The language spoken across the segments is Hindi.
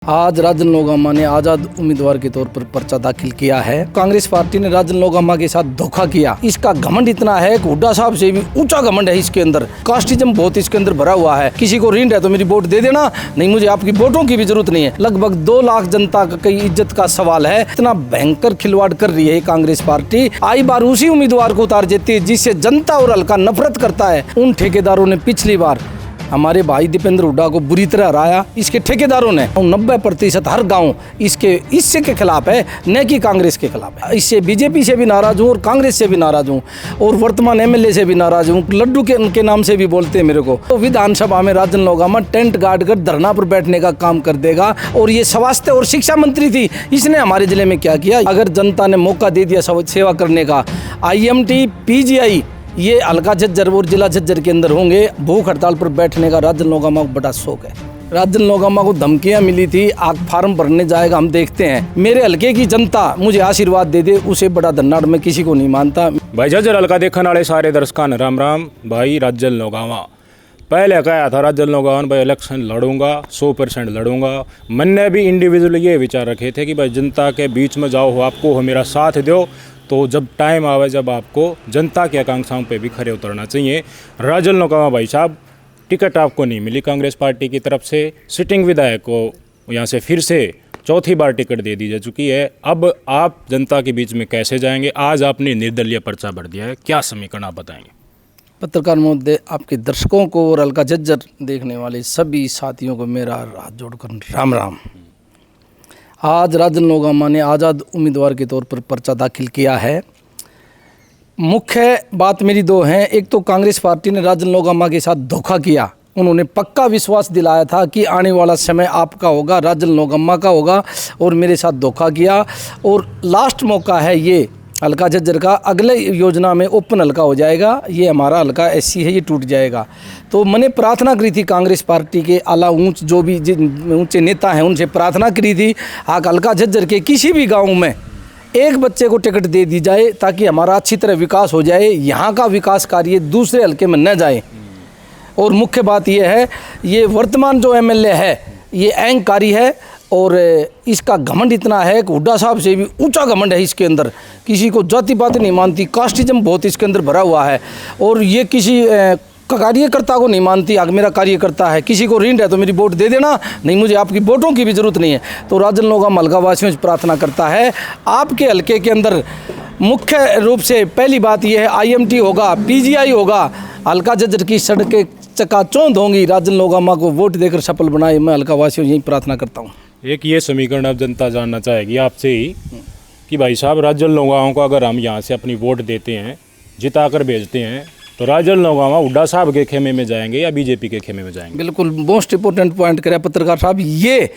आज राजन लोगामा ने आजाद उम्मीदवार के तौर पर पर्चा दाखिल किया है। कांग्रेस पार्टी ने राजन लोगामा के साथ धोखा किया। इसका घमंड इतना है कि हुड्डा साहब से भी ऊंचा घमंड है इसके अंदर। कास्टिज्म बहुत इसके अंदर भरा हुआ है। किसी को ऋण है तो मेरी वोट दे देना, नहीं मुझे आपकी वोटों की भी जरूरत नहीं है। लगभग 2 लाख जनता की इज्जत का सवाल है। इतना भयंकर खिलवाड़ कर रही है कांग्रेस पार्टी। आई बार उसी उम्मीदवार को उतार देती है जिससे जनता और हल्का नफरत करता है। उन ठेकेदारों ने पिछली बार हमारे भाई दीपेंद्र हुड्डा को बुरी तरह हराया। इसके ठेकेदारों ने 90% हर गांव इससे के खिलाफ है, न कि कांग्रेस के खिलाफ है। इससे बीजेपी से भी नाराज हूँ और कांग्रेस से भी नाराज हूँ और वर्तमान एमएलए से भी नाराज हूँ। लड्डू के उनके नाम से भी बोलते हैं मेरे को। तो विधानसभा में राजन लोगामा टेंट गाड़ कर धरना पर बैठने का काम कर देगा। और ये स्वास्थ्य और शिक्षा मंत्री थी, इसने हमारे जिले में क्या किया? अगर जनता ने मौका दे दिया सेवा करने का, IMT PGI ये हल्का झज्जर और जिला झज्जर के अंदर होंगे। भूख हड़ताल पर बैठने का राजन लोगामा को बड़ा शौक है। राजन लोगामा को धमकियां मिली थी, आग फार्म भरने जाएगा, हम देखते हैं। मेरे हल्के की जनता मुझे आशीर्वाद दे दे, उसे बड़ा धन्यवाद। मैं किसी को नहीं मानता। भाई झज्जर हल्का देखने वाले सारे दर्शकों ने राम राम। भाई राजन लोगामा पहले कहा था राजन लोगामा भाई इलेक्शन लड़ूंगा, 100% लड़ूंगा। मैंने भी इंडिविजुअल ये विचार रखे थे कि भाई जनता के बीच में जाओ, आपको हो मेरा साथ दो। तो जब टाइम आवे, जब आपको जनता की आकांक्षाओं पे भी खरे उतरना चाहिए। राजन लोगामा भाई साहब, टिकट आपको नहीं मिली कांग्रेस पार्टी की तरफ से। सिटिंग विधायक को यहाँ से फिर से चौथी बार टिकट दे दी जा चुकी है। अब आप जनता के बीच में कैसे जाएंगे? आज आपने निर्दलीय पर्चा भर दिया है, क्या समीकरण आप बताएंगे? पत्रकार महोदय, आपके दर्शकों को और हल्का झज्जर देखने वाले सभी साथियों को मेरा हाथ जोड़कर राम राम। आज राजन लोगामा ने आज़ाद उम्मीदवार के तौर पर पर्चा दाखिल किया है। मुख्य बात मेरी 2 हैं। एक तो कांग्रेस पार्टी ने राजन लोगामा के साथ धोखा किया। उन्होंने पक्का विश्वास दिलाया था कि आने वाला समय आपका होगा, राजन लोगामा का होगा, और मेरे साथ धोखा किया। और लास्ट मौका है ये हल्का झज्जर का। अगले योजना में ओपन हल्का हो जाएगा। ये हमारा हल्का SC है, ये टूट जाएगा। तो मैंने प्रार्थना करी थी कांग्रेस पार्टी के आला जो भी ऊंचे नेता हैं उनसे प्रार्थना करी थी, हल्का झज्जर के किसी भी गांव में एक बच्चे को टिकट दे दी जाए ताकि हमारा अच्छी तरह विकास हो जाए। यहाँ का विकास कार्य दूसरे हल्के में न जाए। और मुख्य बात यह है, ये वर्तमान जो MLA है ये अहंकारी है और इसका घमंड इतना है कि हुड्डा साहब से भी ऊंचा घमंड है इसके अंदर। किसी को जाति पाति नहीं मानती, कास्टिज्म बहुत इसके अंदर भरा हुआ है। और ये किसी कार्यकर्ता को नहीं मानती। आग मेरा कार्यकर्ता है, किसी को ऋण है तो मेरी वोट दे देना, नहीं मुझे आपकी वोटों की भी जरूरत नहीं है। तो राजन लोगामा हल्का वासियों से प्रार्थना करता है, आपके हल्के के अंदर मुख्य रूप से पहली बात यह है IMT होगा, PGI होगा, हल्का झज्जर की सड़कें चकाचौंध होंगी। राजन लोगामा को वोट देकर सफल बनाए, मैं हल्का वासियों यही प्रार्थना करता हूँ। एक ये समीकरण अब जनता जानना चाहेगी आपसे ही कि भाई साहब राजन लोगामा को अगर हम यहाँ से अपनी वोट देते हैं, जिता कर भेजते हैं, तो राजन लोगामा हुड्डा साहब के खेमे में जाएंगे या बीजेपी के खेमे में जाएंगे? बिल्कुल मोस्ट इंपोर्टेंट पॉइंट करे पत्रकार साहब। ये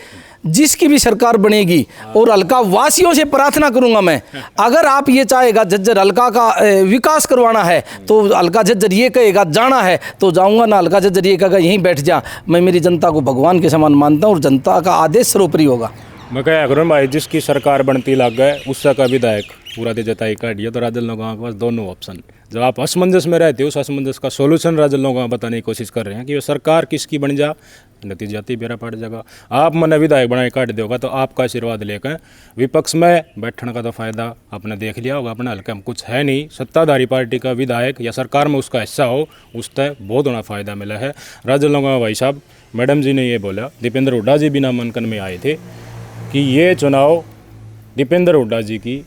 जिसकी भी सरकार बनेगी, और हल्का वासियों से प्रार्थना करूंगा मैं, अगर आप ये चाहेगा झज्जर हल्का का विकास करवाना है तो हल्का झज्जर ये कहेगा जाना है तो जाऊंगा, ना हल्का झज्जर ये कहेगा यहीं बैठ जा। मैं मेरी जनता को भगवान के समान मानता हूँ और जनता का आदेश सर्वोपरि होगा। मैं क्या करूँ भाई, जिसकी सरकार बनती लग गए उसका का विधायक पूरा दे जताई काटिए। तो राजन लोगामा के पास दोनों ऑप्शन। जब आप असमंजस में रहते हो, उस असमंजस का सोल्यूशन राजन लोगामा बताने की कोशिश कर रहे हैं कि वो सरकार किसकी बन जा, नतीजाती बेरा पड़ जाएगा। आप मन विधायक बनाए काट दोगा तो आपका आशीर्वाद लेकर विपक्ष में बैठने का तो फायदा आपने देख लिया होगा। अपने हल्के में कुछ है नहीं, सत्ताधारी पार्टी का विधायक या सरकार में उसका हिस्सा हो, उस तय बहुत बड़ा फायदा मिला है। राजन लोगामा भाई साहब, मैडम जी ने ये बोला, दीपेंद्र हुड्डा जी भी नामांकन में आए थे कि ये चुनाव दीपेंद्र हुड्डा जी की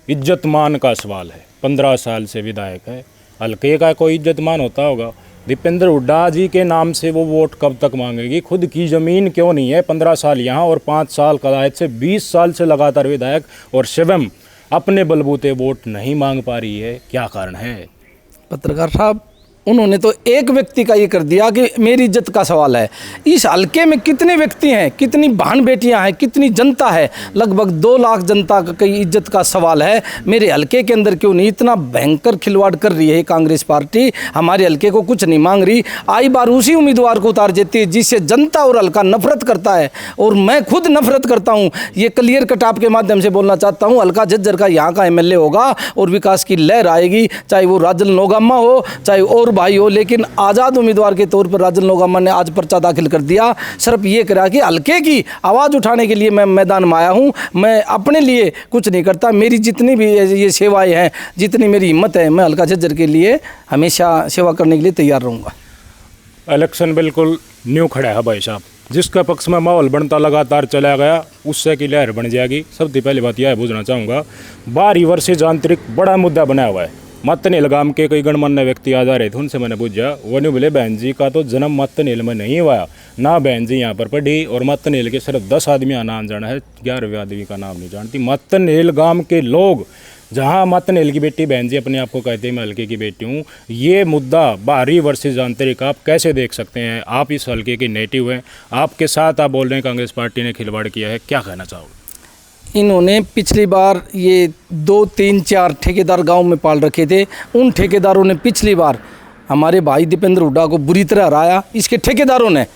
इज्जत मान का सवाल है। 15 साल से विधायक है, हल्के का कोई इज्जत मान होता होगा? दीपेंद्र हुड्डा जी के नाम से वो वोट कब तक मांगेगी? खुद की ज़मीन क्यों नहीं है? 15 साल यहाँ और 5 साल कदायत से 20 साल से लगातार विधायक और शिवम अपने बलबूते वोट नहीं मांग पा रही है, क्या कारण है? पत्रकार साहब, उन्होंने तो एक व्यक्ति का ये कर दिया कि मेरी इज्जत का सवाल है। इस हल्के में कितने व्यक्ति हैं, कितनी बहन बेटियां हैं, कितनी जनता है? लगभग 2 लाख जनता की इज्जत का सवाल है। मेरे हल्के के अंदर क्यों नहीं? इतना भयंकर खिलवाड़ कर रही है कांग्रेस पार्टी। हमारे हल्के को कुछ नहीं मांग रही। आई बार उसी उम्मीदवार को उतार देती है जिससे जनता और हल्का नफरत करता है, और मैं खुद नफरत करता हूँ। ये क्लियर कट आपके माध्यम से बोलना चाहता हूँ। हल्का झज्जर का यहाँ का MLA होगा और विकास की लहर आएगी, चाहे वो राजन लोगामा हो, चाहे और भाई हो, लेकिन आज़ाद उम्मीदवार के तौर पर राजन लोगामा ने आज पर्चा दाखिल कर दिया। सिर्फ ये करा कि हल्के की आवाज़ उठाने के लिए मैं मैदान में आया हूँ। मैं अपने लिए कुछ नहीं करता। मेरी जितनी भी ये सेवाएं हैं, जितनी मेरी हिम्मत है, मैं हल्का झज्जर के लिए हमेशा सेवा करने के लिए तैयार रहूँगा। इलेक्शन बिल्कुल न्यू खड़ा है भाई साहब, जिसका पक्ष में माहौल बनता लगातार चला गया उससे की लहर बन जाएगी। सबसे पहली बात यह पूछना चाहूँगा, 12 वर्षीय आंतरिक बड़ा मुद्दा बना हुआ है। मत्तनेल गांव के कई गणमान्य व्यक्ति आ जा रहे थे, उनसे मैंने पूछा, वो नहीं बोले बहन जी का तो जन्म मत्तनेल में नहीं हुआ, ना बहन जी यहाँ पर पढ़ी, और मत्तनेल के सिर्फ 10 आदमी नाम जाना है, 11वें आदमी का नाम नहीं जानती। मत्तनेल गांव के लोग, जहाँ मत्तनेल की बेटी बहन जी अपने आप को कहते हैं मैं हल्के की बेटी हूँ, ये मुद्दा 12 वर्षीय आंतरिक आप कैसे देख सकते हैं? आप इस हल्के के नेटिव हैं, आपके साथ आप बोल रहे हैं कांग्रेस पार्टी ने खिलवाड़ किया है, क्या कहना चाहोगे? इन्होंने पिछली बार ये 2, 3, 4 ठेकेदार गांव में पाल रखे थे। उन ठेकेदारों ने पिछली बार हमारे भाई दीपेंद्र हुड्डा को बुरी तरह हराया, इसके ठेकेदारों ने,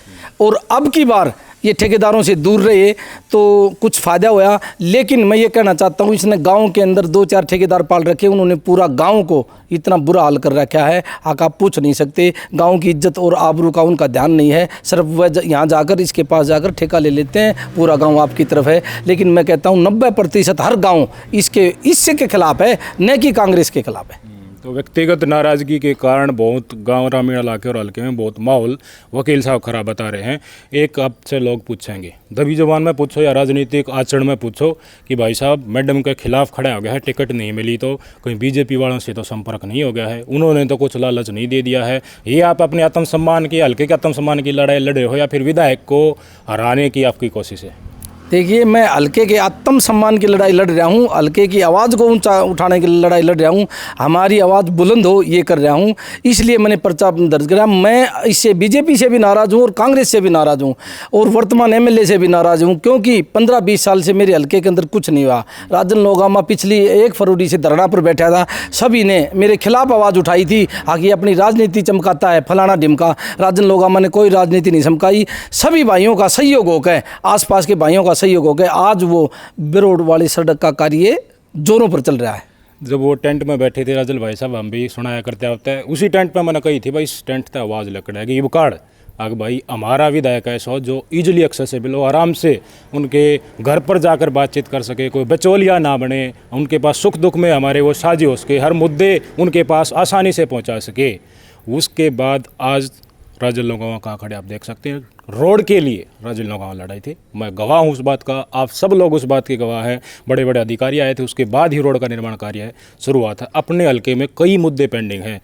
और अब की बार ये ठेकेदारों से दूर रहे तो कुछ फ़ायदा होया। लेकिन मैं ये कहना चाहता हूँ, इसने गांव के अंदर 2, 4 ठेकेदार पाल रखे, उन्होंने पूरा गांव को इतना बुरा हाल कर रखा है, आप पूछ नहीं सकते। गांव की इज्जत और आबरू का उनका ध्यान नहीं है, सिर्फ वह यहाँ जाकर इसके पास जाकर ठेका ले लेते हैं, पूरा गांव आपकी तरफ है। लेकिन मैं कहता हूँ 90% हर गाँव इससे के खिलाफ है, न कि कांग्रेस के खिलाफ है। तो व्यक्तिगत नाराज़गी के कारण बहुत गांव ग्रामीण इलाके और हल्के में बहुत माहौल वकील साहब खराब बता रहे हैं। एक आपसे लोग पूछेंगे, दबी जबान में पूछो या राजनीतिक आचरण में पूछो कि भाई साहब मैडम के खिलाफ खड़ा हो गया है, टिकट नहीं मिली, तो कहीं बीजेपी वालों से तो संपर्क नहीं हो गया है, उन्होंने तो कुछ लालच नहीं दे दिया है, ये आप अपने आत्मसम्मान की, हल्के के आत्मसम्मान की लड़ाई लड़ रहे हो या फिर विधायक को हराने की आपकी कोशिश है? देखिए, मैं हल्के के आत्मसम्मान की लड़ाई लड़ रहा हूँ, हल्के की आवाज़ को ऊंचा उठाने की लड़ाई लड़ रहा हूँ, हमारी आवाज़ बुलंद हो ये कर रहा हूँ, इसलिए मैंने पर्चा दर्ज कराया। मैं इससे बीजेपी से भी नाराज़ हूँ और कांग्रेस से भी नाराज़ हूँ और वर्तमान एमएलए से भी नाराज़ हूँ, क्योंकि 15-20 साल से मेरे हल्के के अंदर कुछ नहीं हुआ। राजन लोगामा पिछली 1 फरवरी से धरना पर बैठा था, सभी ने मेरे खिलाफ आवाज़ उठाई थी, आगे अपनी राजनीति चमकाता है फलाना ढिमका। राजन लोगामा ने कोई राजनीति नहीं चमकाई, सभी भाइयों का सहयोग होकर, आसपास के भाइयों का सहयोग हो गया, आज वो बिरोड वाली सड़क का कार्य जोरों पर चल रहा है। जब वो टेंट में बैठे थे राजल भाई साहब, हम भी सुनाया करते होते हैं, उसी टेंट पे मैंने कही थी भाई इस टेंट से आवाज़ लकड़ेगी ये बुकाड़ आग भाई हमारा विधायक ऐसा हो जो इजीली एक्सेसिबल हो, आराम से उनके घर पर जाकर बातचीत कर सके, कोई बचौलिया ना बने, उनके पास सुख दुख में हमारे वो साझी हो सके, हर मुद्दे उनके पास आसानी से पहुंचा सके। उसके बाद आज राजन लोगावा कहाँ खड़े आप देख सकते हैं, रोड के लिए राजन लोगावा लड़ाई थी, मैं गवाह हूँ उस बात का, आप सब लोग उस बात के गवाह हैं, बड़े बड़े अधिकारी आए थे, उसके बाद ही रोड का निर्माण कार्य शुरू हुआ था। अपने हल्के में कई मुद्दे पेंडिंग हैं,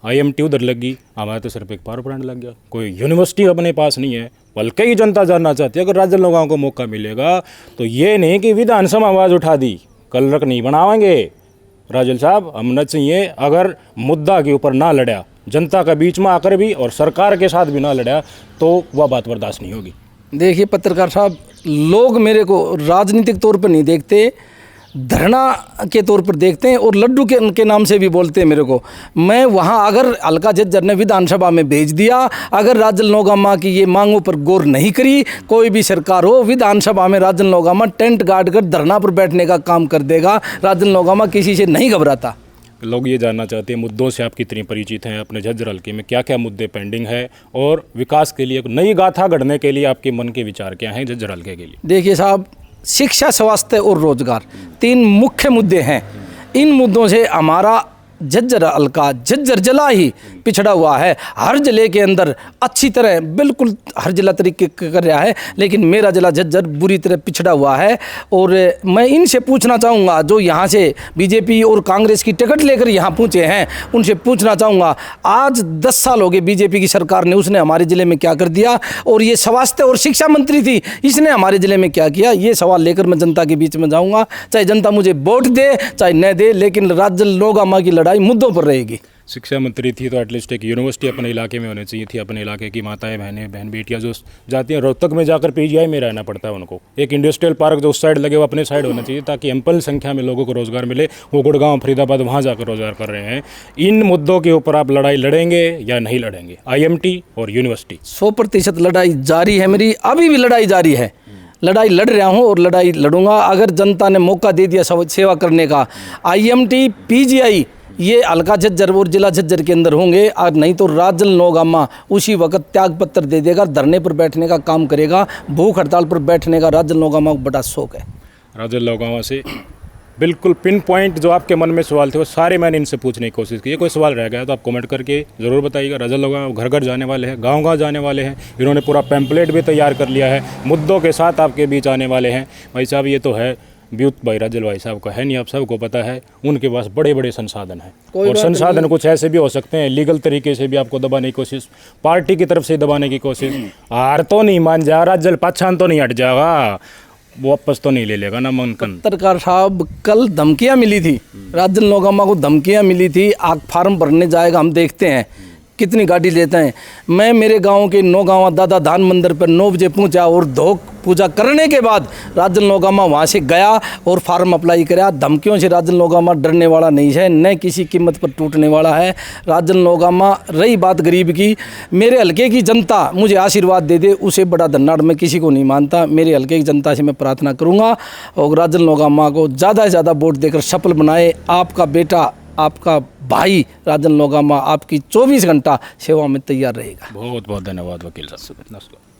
IMT उधर लगी, हमारे तो सिर्फ एक पावर प्लांट लग गया, कोई यूनिवर्सिटी अपने पास नहीं है, हल्के की जनता जानना चाहती है। अगर राजन लोगावा को मौका मिलेगा तो ये नहीं कि विधानसभा आवाज़ उठा दी कल रख नहीं बनाएंगे राजल साहब, हम न चाहिए अगर मुद्दा के ऊपर ना लड़ा, जनता का बीच में आकर भी और सरकार के साथ भी ना लड़ा तो वह बात बर्दाश्त नहीं होगी। देखिए पत्रकार साहब, लोग मेरे को राजनीतिक तौर पर नहीं देखते, धरना के तौर पर देखते हैं और लड्डू के नाम से भी बोलते हैं मेरे को। मैं वहाँ अगर हल्का झज्जर ने विधानसभा में भेज दिया, अगर राजन लोगामा की ये मांगों पर गौर नहीं करी, कोई भी सरकार हो, विधानसभा में राजन लोगामा टेंट गाड़ कर धरना पर बैठने का काम कर देगा। राजन लोगामा किसी से नहीं घबराता। लोग ये जानना चाहते हैं मुद्दों से आप कितनी परिचित हैं, अपने झज्जर हल्के में क्या क्या मुद्दे पेंडिंग है और विकास के लिए नई गाथा गढ़ने के लिए आपके मन के विचार क्या हैं झज्जर हल्के के लिए? देखिए साहब, शिक्षा, स्वास्थ्य और रोजगार 3 मुख्य मुद्दे हैं। इन मुद्दों से हमारा झज्जर हल्का, झज्जर जिला ही पिछड़ा हुआ है। हर जिले के अंदर अच्छी तरह बिल्कुल हर जिला तरीके कर रहा है, लेकिन मेरा जिला झज्जर बुरी तरह पिछड़ा हुआ है। और मैं इनसे पूछना चाहूँगा जो यहाँ से बीजेपी और कांग्रेस की टिकट लेकर यहाँ पहुँचे हैं, उनसे पूछना चाहूँगा आज 10 साल हो गए बीजेपी की सरकार ने, उसने हमारे ज़िले में क्या कर दिया? और ये स्वास्थ्य और शिक्षा मंत्री थी, इसने हमारे ज़िले में क्या किया? ये सवाल लेकर मैं जनता के बीच में जाऊँगा, चाहे जनता मुझे वोट दे चाहे न दे, लेकिन राजन लोगामा की लड़ाई मुद्दों पर रहेगी। शिक्षा मंत्री थी तो एटलीस्ट एक यूनिवर्सिटी अपने इलाके में होनी चाहिए थी, अपने इलाके की माताएं बहन बेटियां जो जाती हैं रोहतक में जाकर PGI में रहना पड़ता है उनको, एक इंडस्ट्रियल पार्क जो उस साइड लगे वो अपने साइड होना चाहिए ताकि एम्पल संख्या में लोगों को रोजगार मिले। वो गुड़गांव फरीदाबाद वहाँ जाकर रोजगार कर रहे हैं। इन मुद्दों के ऊपर आप लड़ाई लड़ेंगे या नहीं लड़ेंगे? IMT और यूनिवर्सिटी 100% लड़ाई जारी है मेरी, अभी भी लड़ाई जारी है, लड़ाई लड़ रहा हूँ और लड़ाई लड़ूंगा। अगर जनता ने मौका दे दिया सेवा करने का, IMT PGI ये हल्का झज्जर और जिला झज्जर के अंदर होंगे, और नहीं तो राजल नौगामा उसी वक्त त्याग पत्र दे देगा, धरने पर बैठने का काम करेगा। भूख हड़ताल पर बैठने का राजल नौगामा को बड़ा शौक है। राजल नौगामा से बिल्कुल पिन पॉइंट जो आपके मन में सवाल थे वो सारे मैंने इनसे पूछने की कोशिश की। कोई सवाल रह गया तो आप कमेंट करके ज़रूर बताइएगा। राजल नौगामा घर घर जाने वाले हैं, गांव-गांव जाने वाले हैं। इन्होंने पूरा पैम्पलेट भी तैयार कर लिया है, मुद्दों के साथ आपके बीच आने वाले हैं। भाई साहब ये तो है ब्यूत भाई राजल भाई साहब का है नहीं, आप सबको पता है। उनके पास बड़े बड़े संसाधन हैं, और संसाधन कुछ ऐसे भी हो सकते हैं लीगल तरीके से भी आपको दबाने की कोशिश, पार्टी की तरफ से दबाने की कोशिश। हार तो नहीं मान जा राजल, पाछान तो नहीं हट जाएगा, वापस तो नहीं ले लेगा ना मनकन। पत्रकार साहब कल धमकियां मिली थी, राजल नौगामा को धमकियां मिली थी, आग फार्म भरने जाएगा, हम देखते हैं कितनी गाड़ी लेते हैं। मैं मेरे गांव के नौगावा दादा धान मंदिर पर 9 बजे पहुंचा और धोक पूजा करने के बाद राजल नौगामा वहां से गया और फार्म अप्लाई कराया। धमकियों से राजल नौगामा डरने वाला नहीं है, न किसी कीमत पर टूटने वाला है राजल नौगामा। रही बात गरीब की, मेरे हल्के की जनता मुझे आशीर्वाद दे दे, उसे बड़ा धन्यवाद मैं किसी को नहीं मानता। मेरे हल्के की जनता से मैं प्रार्थना करूँगा और राजल नौगामा को ज़्यादा से ज़्यादा वोट देकर सफल बनाए। आपका बेटा, आपका भाई राजल नौगामा आपकी 24 घंटा सेवा में तैयार रहेगा। बहुत बहुत धन्यवाद वकील साहब। नमस्कार।